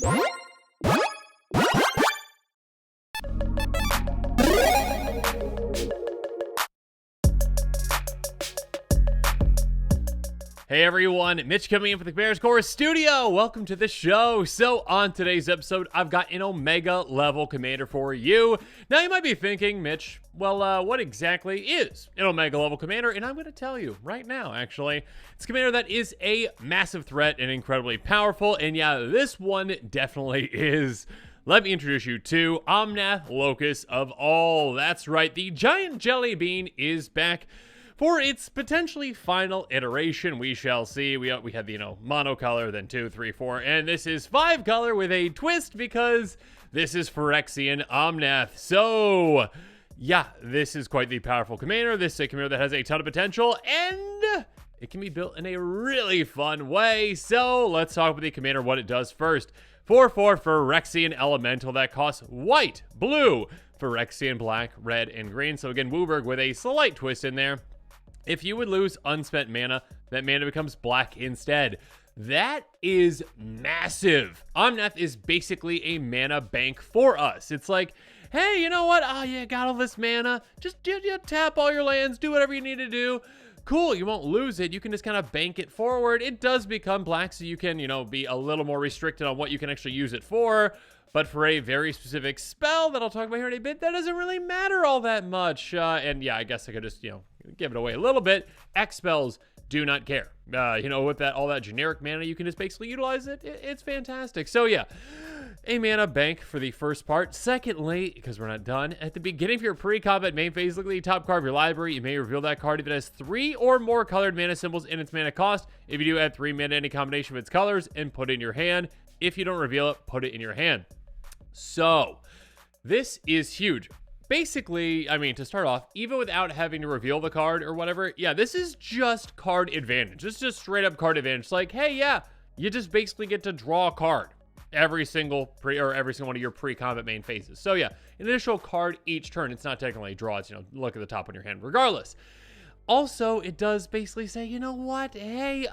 Hey everyone, Mitch coming in for the Bears Core Studio. Welcome to the show. So on today's episode, I've got an Omega level commander for you. Now you might be thinking, Mitch, well, what exactly is an Omega level commander? And I'm going to tell you right now, actually. It's a commander that is a massive threat and incredibly powerful. And yeah, this one definitely is. Let me introduce you to Omnath, Locus of All. That's right, the giant jelly bean is back for its potentially final iteration. We shall see. We had the, monocolor, then 2, 3, 4, and this is 5 color with a twist because this is Phyrexian Omnath. So, yeah, this is quite the powerful commander. This is a commander that has a ton of potential, and it can be built in a really fun way. So, let's talk about the commander, what it does first. 4/4 Phyrexian Elemental that costs white, blue, Phyrexian black, red, and green. So again, Wooburg with a slight twist in there. If you would lose unspent mana, that mana becomes black instead. That is massive. Omnath is basically a mana bank for us. It's like, hey, you know what? Oh, yeah, got all this mana. Just tap all your lands, do whatever you need to do. Cool, you won't lose it. You can just kind of bank it forward. It does become black, so you can, be a little more restricted on what you can actually use it for. But for a very specific spell that I'll talk about here in a bit, that doesn't really matter all that much. And yeah, I guess I could just, give it away a little bit. X spells do not care. With all that generic mana, you can just basically utilize it. It's fantastic. So yeah, a mana bank for the first part. Secondly, because we're not done, at the beginning of your pre-combat main phase, look at the top card of your library. You may reveal that card if it has 3 or more colored mana symbols in its mana cost. If you do, add 3 mana to any combination of its colors and put it in your hand. If you don't reveal it, put it in your hand. So, this is huge. Basically, to start off, even without having to reveal the card or whatever, yeah, this is just card advantage. This is just straight up card advantage. It's like, hey, yeah, you just basically get to draw a card every single one of your pre-combat main phases. So yeah, an initial card each turn. It's not technically a draw. It's, look at the top on your hand regardless. Also, it does basically say, you know what? Hey,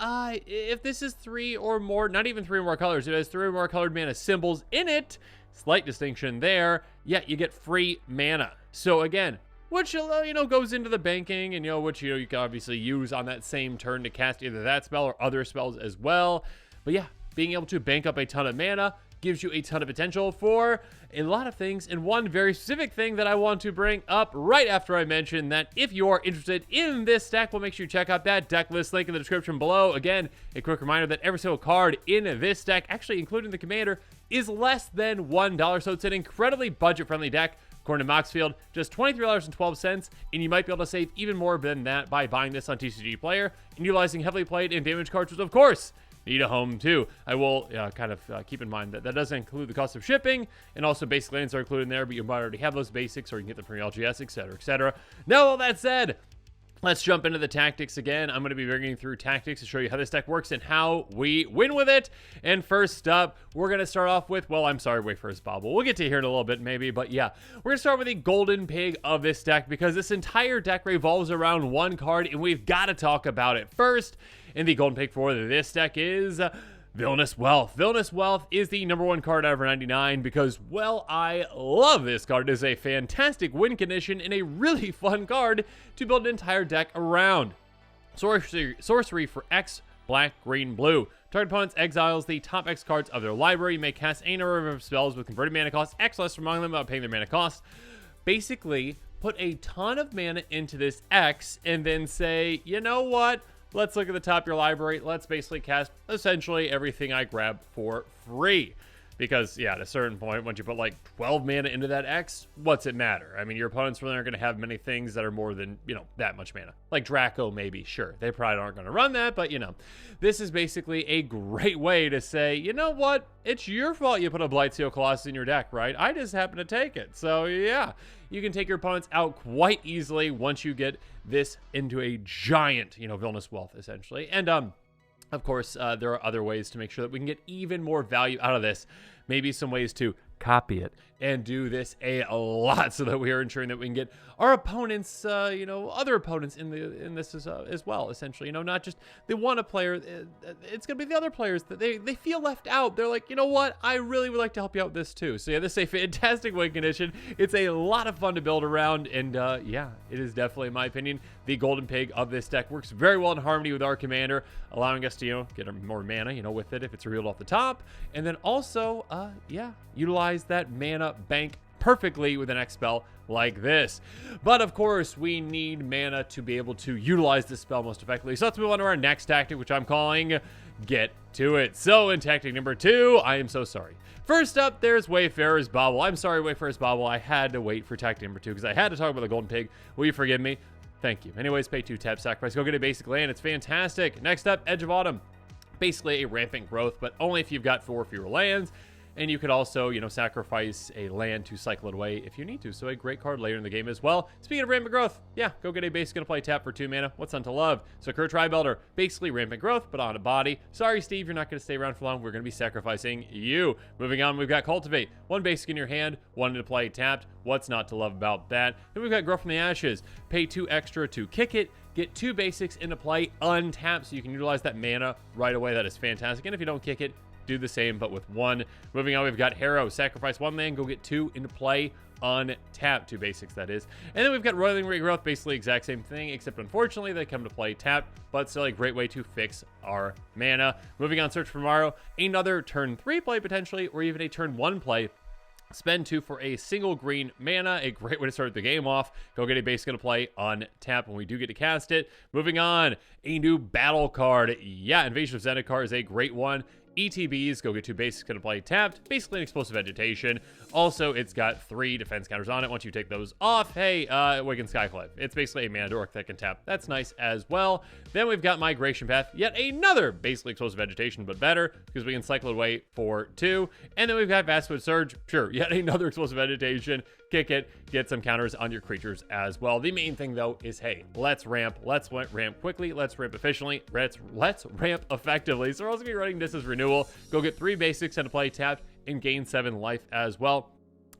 if this is 3 or more, not even 3 or more colors, it has 3 or more colored mana symbols in it. Slight distinction there. Yeah, you get free mana. So again, which, goes into the banking and, which, you can obviously use on that same turn to cast either that spell or other spells as well. But yeah, being able to bank up a ton of mana gives you a ton of potential for a lot of things. And one very specific thing that I want to bring up right after I mention that if you are interested in this deck, we'll make sure you check out that deck list link in the description below. Again, a quick reminder that every single card in this deck, actually including the commander, is less than $1. So it's an incredibly budget-friendly deck. According to Moxfield, just $23.12, and you might be able to save even more than that by buying this on TCG Player and utilizing heavily played and damaged cards, which of course need a home too. I will keep in mind that doesn't include the cost of shipping, and also basic lands are included in there, but you might already have those basics, or you can get them from your LGS, etc., etc. Now, all that said, let's jump into the tactics again. I'm going to be bringing through tactics to show you how this deck works and how we win with it. And first up, we're going to start off with, wait for his bobble. We'll get to here in a little bit maybe, but yeah. We're going to start with the golden pig of this deck because this entire deck revolves around one card, and we've got to talk about it first. And the golden pig for this deck is Villainous Wealth. Villainous Wealth is the #1 card out of 99 because, well, I love this card. It is a fantastic win condition and a really fun card to build an entire deck around. Sorcery for X, black, green, blue. Target opponents exiles the top X cards of their library. You may cast any number of spells with converted mana cost X less among them without paying their mana cost. Basically, put a ton of mana into this X and then say, you know what? Let's look at the top of your library. Let's basically cast essentially everything I grab for free. Because, yeah, at a certain point, once you put like 12 mana into that X, what's it matter? Your opponents really aren't going to have many things that are more than, that much mana. Like Draco, maybe, sure. They probably aren't going to run that, but, this is basically a great way to say, you know what? It's your fault you put a Blightsteel Colossus in your deck, right? I just happen to take it. So, yeah, you can take your opponents out quite easily once you get this into a giant, Villainous Wealth, essentially. And, of course, there are other ways to make sure that we can get even more value out of this. Maybe some ways to copy it, and do this a lot so that we are ensuring that we can get our opponents, other opponents in this as well, essentially. Not just the one player. It's going to be the other players that they feel left out. They're like, you know what? I really would like to help you out with this too. So yeah, this is a fantastic win condition. It's a lot of fun to build around, and yeah, it is definitely, in my opinion, the golden pig of this deck. Works very well in harmony with our commander, allowing us to, get more mana, with it if it's revealed off the top. And then also, utilize that mana bank perfectly with an X spell like this. But of course, we need mana to be able to utilize this spell most effectively. So let's move on to our next tactic, which I'm calling Get to It. So in tactic number 2, I am so sorry. First up, there's Wayfarer's Bauble. I'm sorry, Wayfarer's Bauble. I had to wait for tactic number 2 because I had to talk about the golden pig. Will you forgive me? Thank you. Anyways, pay 2 tap, sacrifice, go get a basic land. It's fantastic. Next up, Edge of Autumn. Basically a rampant growth, but only if you've got 4 or fewer lands. And you could also, sacrifice a land to cycle it away if you need to. So a great card later in the game as well. Speaking of rampant growth, yeah, go get a basic and play tap for 2 mana. What's not to love? So Kurt Tri-Builder, basically rampant growth, but on a body. Sorry, Steve, you're not going to stay around for long. We're going to be sacrificing you. Moving on, we've got Cultivate. 1 basic in your hand, 1 to play tapped. What's not to love about that? Then we've got Grow from the Ashes. Pay 2 extra to kick it. Get 2 basics into play untapped, so you can utilize that mana right away. That is fantastic. And if you don't kick it, do the same, but with 1. Moving on, we've got Harrow. Sacrifice 1 land, go get 2 into play untapped. 2 basics, that is. And then we've got Roiling Regrowth, basically exact same thing, except unfortunately they come to play tapped, but still a great way to fix our mana. Moving on, Search for Tomorrow. Another turn 3 play potentially, or even a turn 1 play. Spend 2 for a single green mana. A great way to start the game off. Go get a basic to play on tap when we do get to cast it. Moving on, a new battle card. Yeah, Invasion of Zendikar is a great one. ETBs, go get 2 basics to play tapped. Basically an explosive vegetation. Also, it's got 3 defense counters on it. Once you take those off, hey, Awakened Skyclave. It's basically a mana dork that can tap. That's nice as well. Then we've got Migration Path. Yet another basically explosive vegetation, but better because we can cycle it away for 2. And then we've got Vastwood Surge. Sure, yet another explosive vegetation. Kick it, get some counters on your creatures as well. The main thing though is, hey, let's ramp quickly, let's ramp efficiently, let's ramp effectively. So we're also gonna be running this as renewal. Go get 3 basics and play tapped and gain 7 life as well.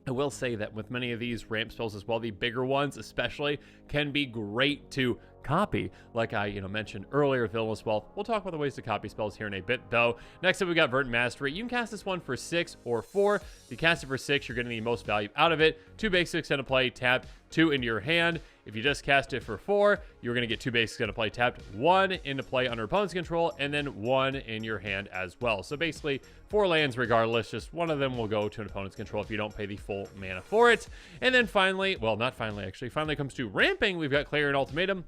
I will say that with many of these ramp spells as well, the bigger ones especially can be great to copy, like I mentioned earlier with Villainous Wealth. We'll talk about the ways to copy spells here in a bit though. Next up, we got Verdant Mastery. You can cast this one for 6 or 4. If you cast it for 6, you're getting the most value out of it. 2 basics into play, tap, 2 into your hand. If you just cast it for 4, you're going to get 2 basics into play tapped, 1 into play under opponent's control, and then 1 in your hand as well. So basically 4 lands regardless, just one of them will go to an opponent's control if you don't pay the full mana for it. And then finally, well, not finally actually, finally comes to ramping, we've got Clarion Ultimatum.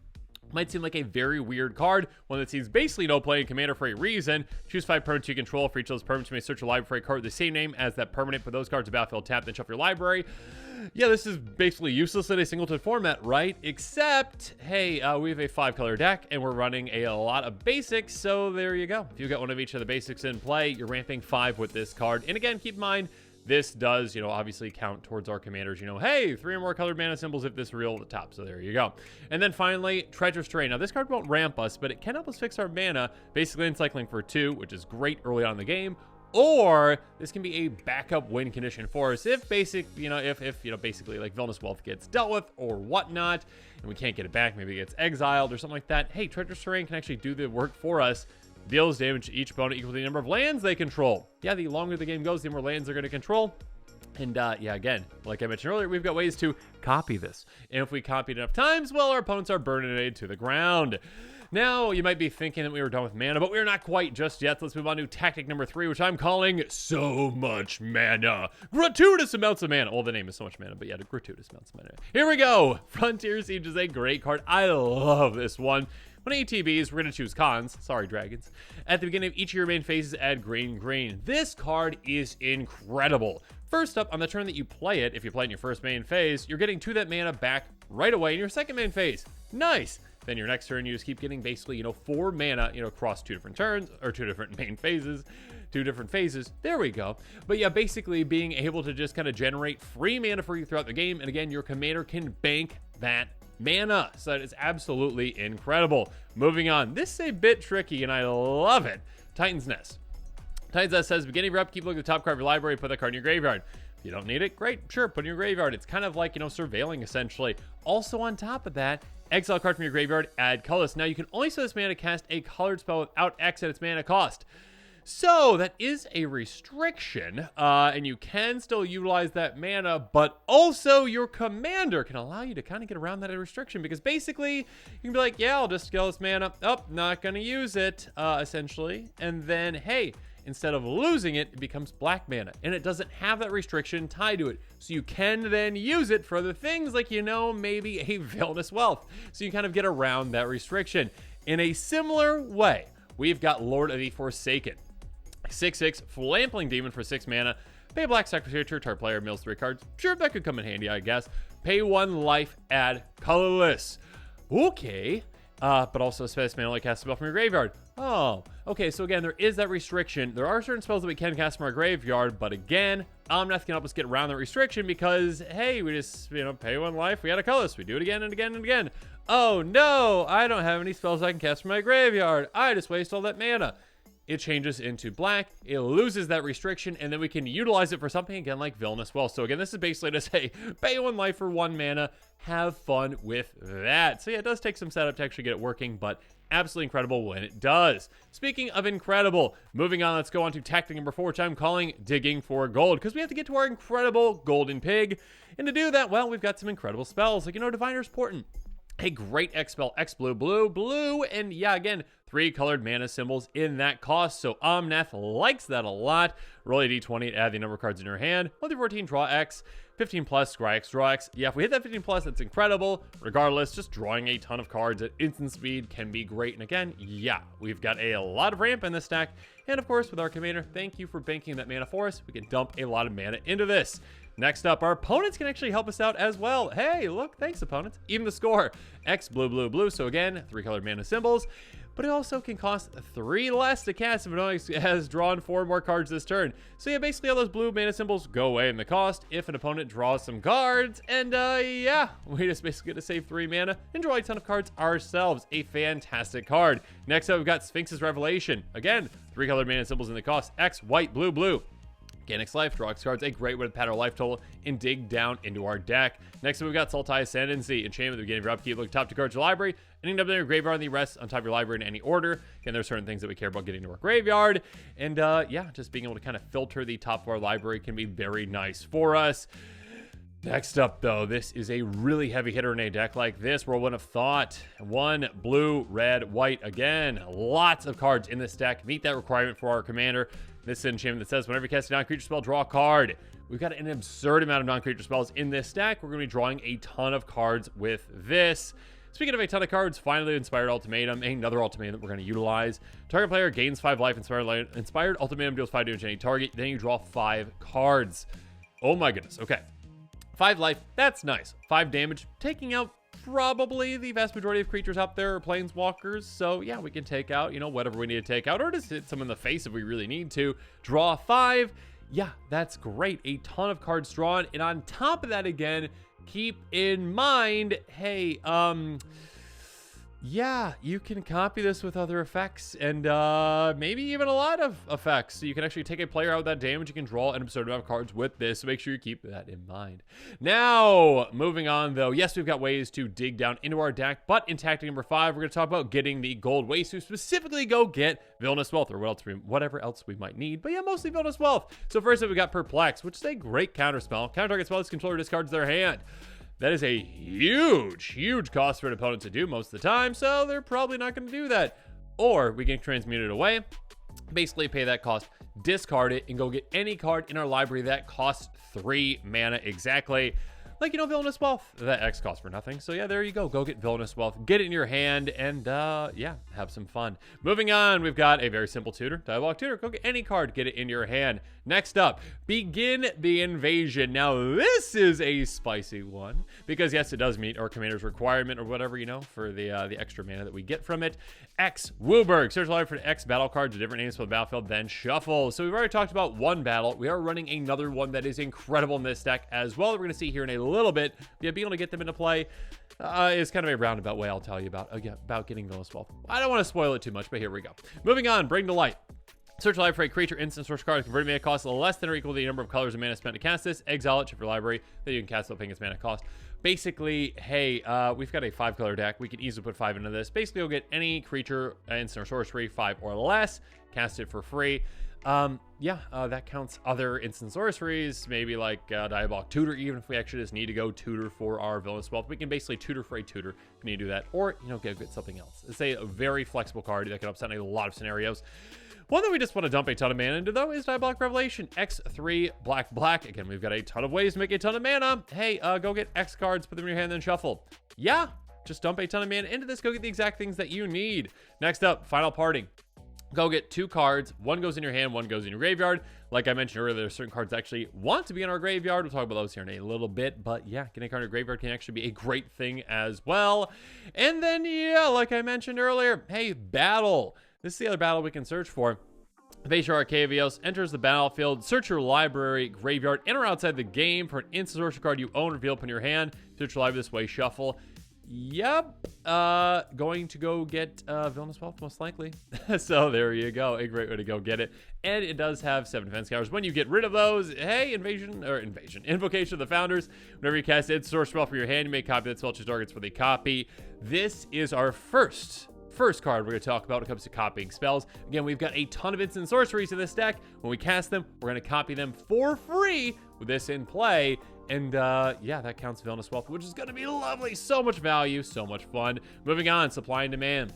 Might seem like a very weird card, one that seems basically no play in Commander for a reason. Choose 5 permanents you control. For each of those permanents, you may search your library for a card with the same name as that permanent. Put those cards to battlefield, tap, then shuffle your library. Yeah, this is basically useless in a singleton format, right? Except, hey, we have a 5-color deck, and we're running a lot of basics, so there you go. If you've got one of each of the basics in play, you're ramping 5 with this card. And again, keep in mind, this does, obviously count towards our commanders, hey, 3 or more colored mana symbols if this real at the top. So there you go. And then finally, Treacherous Terrain. Now, this card won't ramp us, but it can help us fix our mana, basically in cycling for 2, which is great early on in the game. Or this can be a backup win condition for us if basically like Villainous Wealth gets dealt with or whatnot, and we can't get it back, maybe it gets exiled or something like that. Hey, Treacherous Terrain can actually do the work for us. Deals damage to each opponent equal to the number of lands they control. Yeah, the longer the game goes, the more lands they're going to control. And yeah, again, like I mentioned earlier, we've got ways to copy this. And if we copy it enough times, well, our opponents are burning it to the ground. Now, you might be thinking that we were done with mana, but we're not quite just yet. Let's move on to tactic number 3, which I'm calling So Much Mana. Gratuitous amounts of mana. Well, the name is So Much Mana, but yeah, the gratuitous amounts of mana. Here we go. Frontier Siege is a great card. I love this one. When ATBs, we're going to choose cons. Sorry, dragons. At the beginning of each of your main phases, add green. This card is incredible. First up, on the turn that you play it, if you play it in your first main phase, you're getting 2 that mana back right away in your second main phase. Nice. Then your next turn, you just keep getting basically, 4 mana, across 2 different turns, or 2 different main phases, 2 different phases. There we go. But yeah, basically being able to just kind of generate free mana for you throughout the game. And again, your commander can bank that mana. So that is absolutely incredible. Moving on. This is a bit tricky, and I love it. Titan's Nest. Titan's Nest says, beginning of your upkeep, look at the top card of your library, put that card in your graveyard. You don't need it? Great, sure, put it in your graveyard. It's kind of like, surveilling essentially. Also on top of that, exile a card from your graveyard, add colorless. Now you can only spend this mana to cast a colored spell without X at its mana cost. So that is a restriction, and you can still utilize that mana, but also your commander can allow you to kind of get around that restriction, because basically you can be like, yeah, I'll just scale this mana up, not going to use it, essentially, and then, hey, instead of losing it, it becomes black mana, and it doesn't have that restriction tied to it. So you can then use it for other things like, maybe a Villainous Wealth. So you kind of get around that restriction. In a similar way, we've got Lord of the Forsaken. 6/6 Flampling Demon for 6 mana. Pay black, sacrifice your target player, mills 3 cards. Sure, that could come in handy, I guess. Pay 1 life, add colorless. Okay. But also spend this mana only cast a spell from your graveyard. Oh, okay, so again, there is that restriction. There are certain spells that we can cast from our graveyard, but again, Omnath can help us get around that restriction because, hey, we just, pay 1 life, we got a colorless. We do it again and again and again. Oh no, I don't have any spells I can cast from my graveyard. I just waste all that mana. It changes into black, it loses that restriction, and then we can utilize it for something again like Villainous Wealth. So again, this is basically to say, pay 1 life for 1 mana, have fun with that. So yeah, it does take some setup to actually get it working, but absolutely incredible when it does. Speaking of incredible, moving on, let's go on to tactic number 4, which I'm calling Digging for Gold, because we have to get to our incredible Golden Pig. And to do that, well, we've got some incredible spells, like, Diviner's Portent. A great X spell, X blue, blue, blue, and yeah, again, 3 colored mana symbols in that cost, so Omnath likes that a lot. Roll a d20 to add the number of cards in your hand. 1 through 14, draw X. 15 plus, scry X, draw X. Yeah, if we hit that 15 plus, that's incredible. Regardless, just drawing a ton of cards at instant speed can be great. And again, yeah, we've got a lot of ramp in this stack. And of course, with our commander, thank you for banking that mana for us. We can dump a lot of mana into this. Next up, our opponents can actually help us out as well. Hey, look, thanks opponents. Even the score, X, blue, blue, blue. So again, 3 colored mana symbols, but it also can cost 3 less to cast if it has drawn 4 more cards this turn. So yeah, basically all those blue mana symbols go away in the cost if an opponent draws some cards. And yeah, we just basically get to save 3 mana and draw a ton of cards ourselves. A fantastic card. Next up, we've got Sphinx's Revelation. Again, 3 colored mana symbols in the cost, X, white, blue, blue. Gain Life, draw X cards, a great way to pad our life total and dig down into our deck. Next up, we've got Sultai Ascendancy. Enchantment at the beginning of your upkeep. Look top 2 cards of your library, and end up in your graveyard, and the rest on top of your library in any order. Again, there's certain things that we care about getting to our graveyard. And yeah, just being able to kind of filter the top of our library can be very nice for us. Next up, though, this is a really heavy hitter in a deck like this. Whirlwind of Thought. 1 blue, red, white. Again, lots of cards in this deck. Meet that requirement for our commander. This is an enchantment that says whenever you cast a non-creature spell, draw a card. We've got an absurd amount of non-creature spells in this stack. We're going to be drawing a ton of cards with this. Speaking of a ton of cards, finally, Inspired Ultimatum, another ultimatum that we're going to utilize. Target player gains 5 life. Inspired Ultimatum deals 5 damage to any target. Then you draw 5 cards. Oh my goodness. Okay. 5 life. That's nice. 5 damage. Taking out probably the vast majority of creatures out there are planeswalkers. So yeah, we can take out, whatever we need to take out, or just hit someone in the face if we really need to. Draw 5. Yeah, that's great. A ton of cards drawn. And on top of that, again, keep in mind, hey, yeah, you can copy this with other effects and maybe even a lot of effects. So you can actually take a player out with that damage. You can draw an absurd amount of cards with this. So make sure you keep that in mind. Now, moving on though. Yes, we've got ways to dig down into our deck, but in tactic number 5, we're going to talk about getting the gold ways to specifically go get Villainous Wealth or whatever else we might need. But yeah, mostly Villainous Wealth. So first up, we got Perplex, which is a great counter spell. Counter target spell, this controller discards their hand. That is a huge cost for an opponent to do most of the time, so they're probably not going to do that. Or we can transmute it away, basically pay that cost, discard it, and go get any card in our library that costs 3 mana exactly. Like, Villainous Wealth, that X costs for nothing. So yeah, there you go. Go get Villainous Wealth, get it in your hand, and yeah, have some fun. Moving on, we've got a very simple tutor, Dialogue Tutor. Go get any card, get it in your hand. Next up, Begin the Invasion. Now, this is a spicy one, because yes, it does meet our commander's requirement or whatever, for the extra mana that we get from it. X Wooburg. Search library for X battle cards with different names for the battlefield, then shuffle. So we've already talked about one battle. We are running another one that is incredible in this deck as well that we're going to see here in a little bit. Yeah, being able to get them into play is kind of a roundabout way I'll tell you about getting Villainous Wealth. I don't want to spoil it too much, but here we go. Moving on, Bring to Light. Search your library for a creature, instant, sorcery card. Converted mana cost less than or equal to the number of colors of mana spent to cast this. Exile it, check your library. Then you can cast it paying its mana cost. Basically, hey, we've got a 5-color deck. We can easily put 5 into this. Basically, you'll get any creature, instant or sorcery, 5 or less. Cast it for free. That counts other instant sorceries, maybe like Diabolic Tutor. Even if we actually just need to go tutor for our Villainous Wealth, we can basically tutor for a tutor if we need to do that, or get something else. It's a very flexible card that can upset in a lot of scenarios. One that we just want to dump a ton of mana into, though, is Diabolic Revelation. X3, black. Again, we've got a ton of ways to make a ton of mana. Hey, go get X cards, put them in your hand, then shuffle. Yeah, just dump a ton of mana into this. Go get the exact things that you need. Next up, Final Parting. Go get 2 cards. One goes in your hand, one goes in your graveyard. Like I mentioned earlier, there's certain cards that actually want to be in our graveyard. We'll talk about those here in a little bit. But yeah, getting a card in your graveyard can actually be a great thing as well. And then, yeah, like I mentioned earlier, hey, battle. This is the other battle we can search for. Vashar Arcavios enters the battlefield. Search your library, graveyard, and or outside the game for an instant sorcery card you own. Reveal up in your hand. Search your library this way. Shuffle. Yep. Going to go get Villainous Wealth, most likely. So there you go. A great way to go get it. And it does have 7 defense counters. When you get rid of those, hey, Invocation of the Founders. Whenever you cast it, source spell from your hand, you may copy that spell, choose targets for the copy. This is our first card we're going to talk about when it comes to copying spells. Again, we've got a ton of instant sorceries in this deck. When we cast them, we're going to copy them for free with this in play. And yeah, that counts Villainous Wealth, which is going to be lovely. So much value, so much fun. Moving on, supply and demand.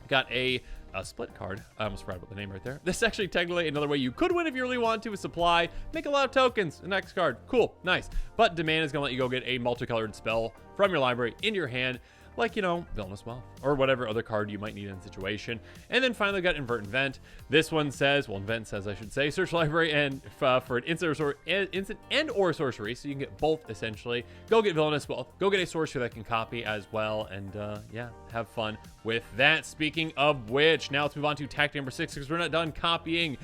Got a split card. I almost forgot about the name right there. This is actually technically another way you could win if you really want to, with supply. Make a lot of tokens. The next card. Cool, nice. But demand is going to let you go get a multicolored spell from your library in your hand. Like, Villainous Wealth, or whatever other card you might need in the situation. And then finally got Invert and Vent. This one says, Invent says, I should say, search library and for an instant and or sorcery, so you can get both, essentially. Go get Villainous Wealth. Go get a sorcery that can copy as well, and yeah, have fun with that. Speaking of which, now let's move on to tactic number 6, because we're not done copying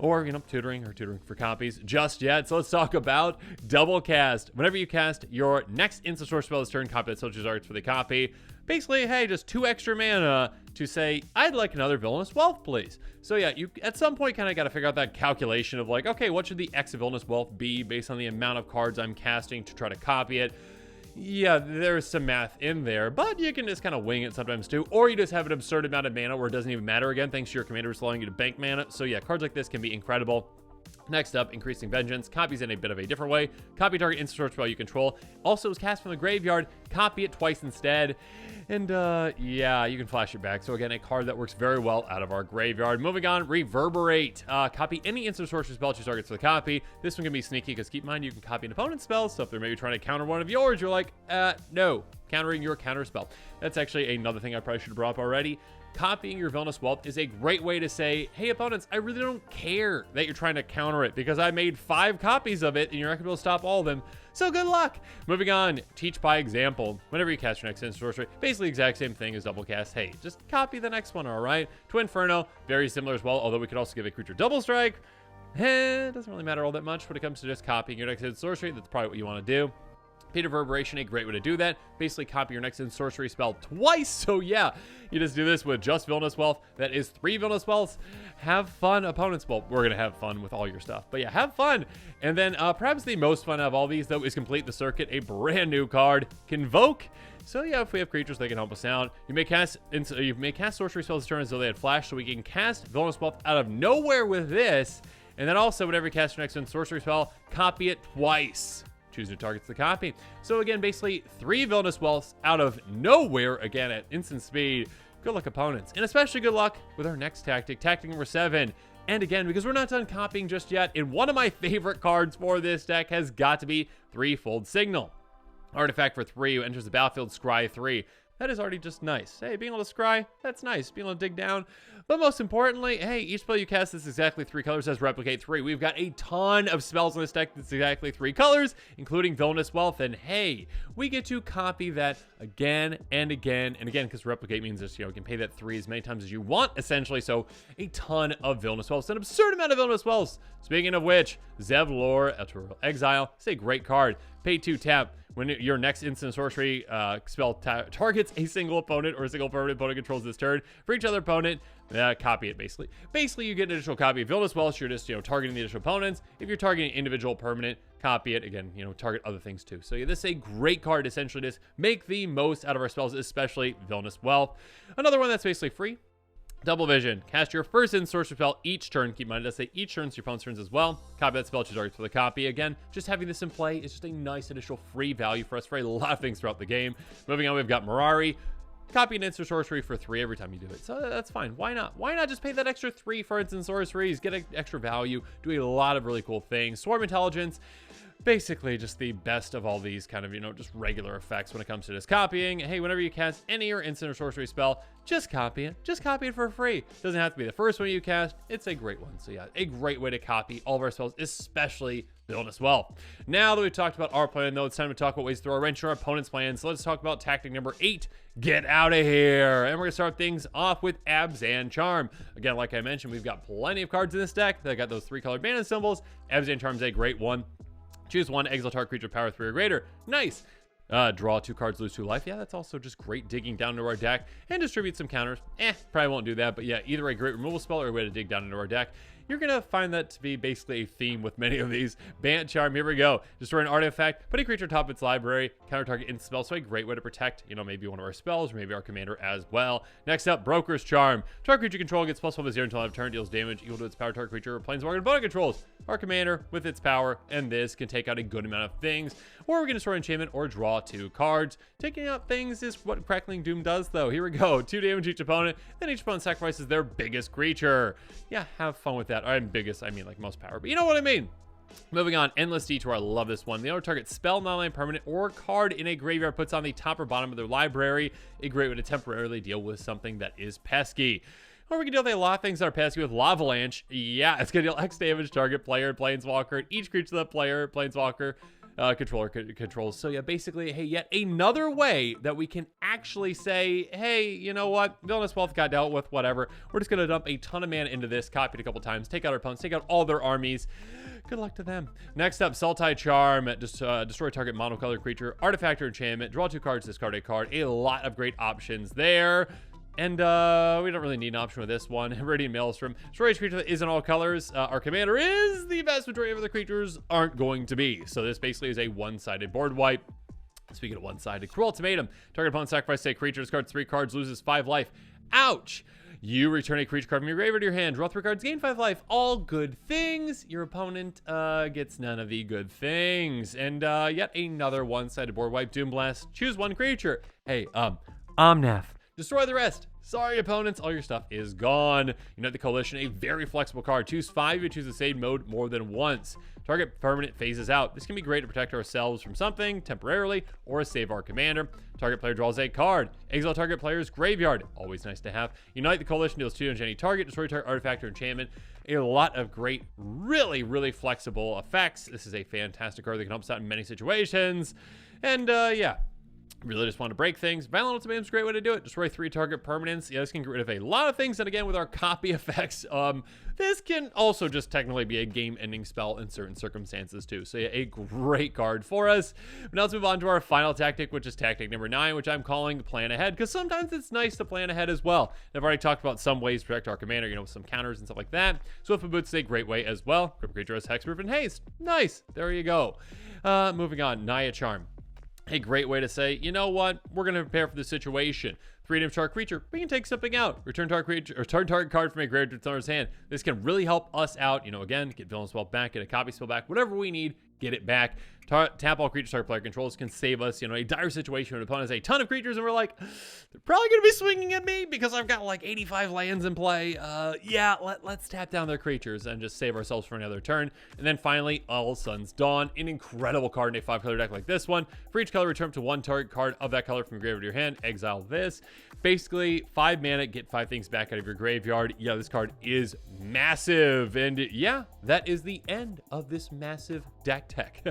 or tutoring for copies just yet. So let's talk about double cast. Whenever you cast your next instant source spell this turn, copy that social arts for the copy. Basically, hey, just 2 extra mana to say, I'd like another Villainous Wealth, please. So yeah, you at some point kind of got to figure out that calculation of like, okay, what should the X of Villainous Wealth be based on the amount of cards I'm casting to try to copy it? Yeah, there's some math in there, but you can just kind of wing it sometimes too, or you just have an absurd amount of mana where it doesn't even matter again, thanks to your commander allowing you to bank mana. So yeah, cards like this can be incredible. Next up, Increasing Vengeance. Copies in a bit of a different way. Copy target instant source spell you control. Also is cast from the graveyard. Copy it twice instead. And yeah, you can flash it back. So again, a card that works very well out of our graveyard. Moving on, Reverberate. Copy any instant sorcery spell, choose targets for the copy. This one can be sneaky because keep in mind you can copy an opponent's spell. So if they're maybe trying to counter one of yours, you're like, no, countering your counter spell. That's actually another thing I probably should have brought up already. Copying your Villainous Wealth is a great way to say, hey, opponents, I really don't care that you're trying to counter it because I made 5 copies of it and you're not going to be able to stop all of them. So good luck. Moving on, Teach by Example. Whenever you cast your next instant sorcery, basically the exact same thing as double cast. Hey, just copy the next one, all right? Twin Inferno, very similar as well, although we could also give a creature double strike. It doesn't really matter all that much when it comes to just copying your next instant sorcery. That's probably what you want to do. Repeated Reverberation, a great way to do that. Basically copy your next instant sorcery spell twice. So yeah, you just do this with just Villainous Wealth. That is 3 Villainous Wealths. Have fun, opponents. Well, we're going to have fun with all your stuff. But yeah, have fun. And then perhaps the most fun of all these, though, is Complete the Circuit, a brand new card. Convoke. So yeah, if we have creatures, they can help us out. You may cast sorcery spells this turn as though they had flash, so we can cast Villainous Wealth out of nowhere with this. And then also, whenever you cast your next instant sorcery spell, copy it twice. Choose your targets to copy. So again, basically 3 Villainous Wealths out of nowhere, again at instant speed. Good luck, opponents. And especially good luck with our next tactic, tactic number 7. And again, because we're not done copying just yet, and one of my favorite cards for this deck has got to be Threefold Signal. Artifact for 3 who enters the battlefield, scry 3. That is already just nice. Hey, being able to scry, that's nice. Being able to dig down. But most importantly, hey, each spell you cast is exactly 3 colors, has Replicate 3. We've got a ton of spells in this deck that's exactly 3 colors, including Villainous Wealth. And hey, we get to copy that again and again and again, because Replicate means just, you can pay that 3 as many times as you want, essentially. So a ton of Villainous Wealth, an absurd amount of Villainous Wealth. Speaking of which, Zevlor, Electoral Exile, it's a great card. Pay 2 tap. When your next instant sorcery spell targets a single opponent or a single permanent opponent controls this turn, for each other opponent, copy it basically. Basically, you get an additional copy of Villainous Wealth. You're just, targeting the additional opponents. If you're targeting individual permanent, copy it. Again, target other things too. So yeah, this is a great card, essentially, to make the most out of our spells, especially Villainous Wealth. Another one that's basically free. Double Vision. Cast your first in sorcery spell each turn. Keep in mind, it does say each turn, so your opponent's turns as well. Copy that spell, choose targets for the copy. Again, just having this in play is just a nice additional free value for us for a lot of things throughout the game. Moving on, we've got Mirari. Copy an instant sorcery for 3 every time you do it. So that's fine. Why not? Why not just pay that extra 3 for instant sorceries? Get an extra value. Do a lot of really cool things. Swarm Intelligence. Basically just the best of all these kind of, just regular effects when it comes to just copying. Hey, whenever you cast any or instant or sorcery spell, just copy it. Just copy it for free. Doesn't have to be the first one you cast. It's a great one. So yeah, a great way to copy all of our spells, especially Villainous Wealth. Now that we've talked about our plan, though, it's time to talk about ways to throw a wrench in our opponent's plan. So let's talk about tactic number 8. Get out of here. And we're going to start things off with Abzan Charm. Again, like I mentioned, we've got plenty of cards in this deck that got those 3-colored mana symbols. Abzan Charm is a great one. Choose one, exile target creature power 3 or greater. Nice. Draw 2 cards, lose 2 life. Yeah, that's also just great digging down into our deck and distribute some counters. Probably won't do that, but yeah, either a great removal spell or a way to dig down into our deck. You're going to find that to be basically a theme with many of these. Bant Charm, here we go. Destroy an artifact, put a creature atop its library, counter target instant spell, so a great way to protect, maybe one of our spells or maybe our commander as well. Next up, Broker's Charm. Target creature control gets +1/+0 until end of turn, deals damage equal to its power target creature or planeswalker opponent controls. Our commander with its power, and this can take out a good amount of things. Or we can destroy enchantment or draw 2 cards. Taking out things is what Crackling Doom does, though. Here we go. 2 damage each opponent, then each opponent sacrifices their biggest creature. Yeah, have fun with that. I'm biggest, I mean like most power, but you know what I mean. Moving on, Endless Detour. I love this one. The other target spell, non-land permanent, or card in a graveyard puts on the top or bottom of their library. A great way to temporarily deal with something that is pesky. Or we can deal with a lot of things that are pesky with Lavalanche. Yeah, it's going to deal X damage, target player, planeswalker, and each creature that player, planeswalker, controller controls. So yeah, basically, hey, yet another way that we can actually say, hey, you know what? Villainous Wealth got dealt with, whatever. We're just going to dump a ton of mana into this, copy it a couple times, take out our opponents, take out all their armies. Good luck to them. Next up, Sultai Charm. Just destroy target monocolored creature, artifact or enchantment, draw 2 cards, discard a card. A lot of great options there. And we don't really need an option with this one. Iridian Maelstrom. Destroy each creature that isn't all colors. Our commander is. The vast majority of the creatures aren't going to be. So this basically is a one-sided board wipe. Speaking of one-sided, Cruel Ultimatum. Target opponent sacrifices a creature, discards 3 cards, loses 5 life. Ouch! You return a creature card from your graveyard to your hand. Draw 3 cards, gain 5 life. All good things. Your opponent gets none of the good things. And yet another one-sided board wipe. Doom Blast. Choose 1 creature. Hey, Omnath. Destroy the rest. Sorry, opponents. All your stuff is gone. Unite the Coalition, a very flexible card. Choose 5 if you choose the same mode more than once. Target permanent phases out. This can be great to protect ourselves from something temporarily or save our commander. Target player draws a card. Exile target player's graveyard. Always nice to have. Unite the Coalition deals 2 damage to any target. Destroy target artifact or enchantment. A lot of great, really, really flexible effects. This is a fantastic card that can help us out in many situations. And yeah. Really just want to break things. Violent Ultimatum is a great way to do it. Destroy 3 target permanents. Yeah, this can get rid of a lot of things. And again, with our copy effects, this can also just technically be a game-ending spell in certain circumstances too. So yeah, a great card for us. But now let's move on to our final tactic, which is tactic number 9, which I'm calling plan ahead, because sometimes it's nice to plan ahead as well. And I've already talked about some ways to protect our commander, with some counters and stuff like that. Swift Boots is a great way as well. Cripple creature has hexproof and haste. Nice. There you go. Moving on, Naya Charm. A great way to say, you know what, we're going to prepare for the situation. 3 damage target creature, we can take something out. Return target creature, or turn target card from a graveyard to owner's hand. This can really help us out, again, get Villainous Wealth back, get a copy spell back, whatever we need, get it back. Tap all creatures target player controls can save us, a dire situation when an opponent has a ton of creatures and we're like, they're probably going to be swinging at me because I've got like 85 lands in play. Yeah, let's tap down their creatures and just save ourselves for another turn. And then finally, All Sun's Dawn, an incredible card in a 5-color deck like this one. For each color, return to 1 target card of that color from your graveyard to your hand. Exile this. Basically, 5 mana, get 5 things back out of your graveyard. Yeah, this card is massive. And yeah, that is the end of this massive deck tech.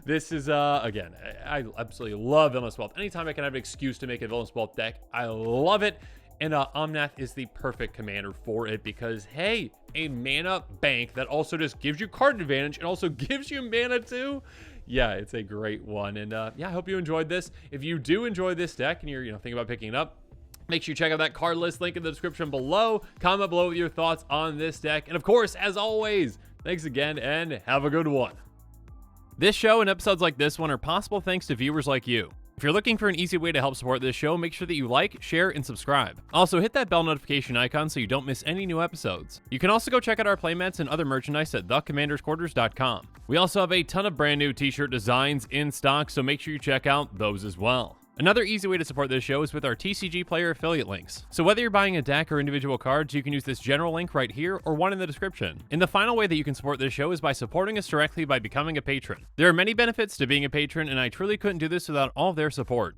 This is, again, I absolutely love Villainous Wealth. Anytime I can have an excuse to make a Villainous Wealth deck, I love it. And Omnath is the perfect commander for it because, hey, a mana bank that also just gives you card advantage and also gives you mana too. Yeah, it's a great one. And yeah, I hope you enjoyed this. If you do enjoy this deck and you're, thinking about picking it up, Make sure you check out that card list link in the description below. Comment below with your thoughts on this deck. And of course, as always, thanks again and have a good one. This show and episodes like this one are possible thanks to viewers like you. If you're looking for an easy way to help support this show, make sure that you like, share, and subscribe. Also, hit that bell notification icon so you don't miss any new episodes. You can also go check out our playmats and other merchandise at thecommandersquarters.com. We also have a ton of brand new t-shirt designs in stock, so make sure you check out those as well. Another easy way to support this show is with our TCG player affiliate links. So whether you're buying a deck or individual cards, you can use this general link right here or one in the description. And the final way that you can support this show is by supporting us directly by becoming a patron. There are many benefits to being a patron, and I truly couldn't do this without all of their support.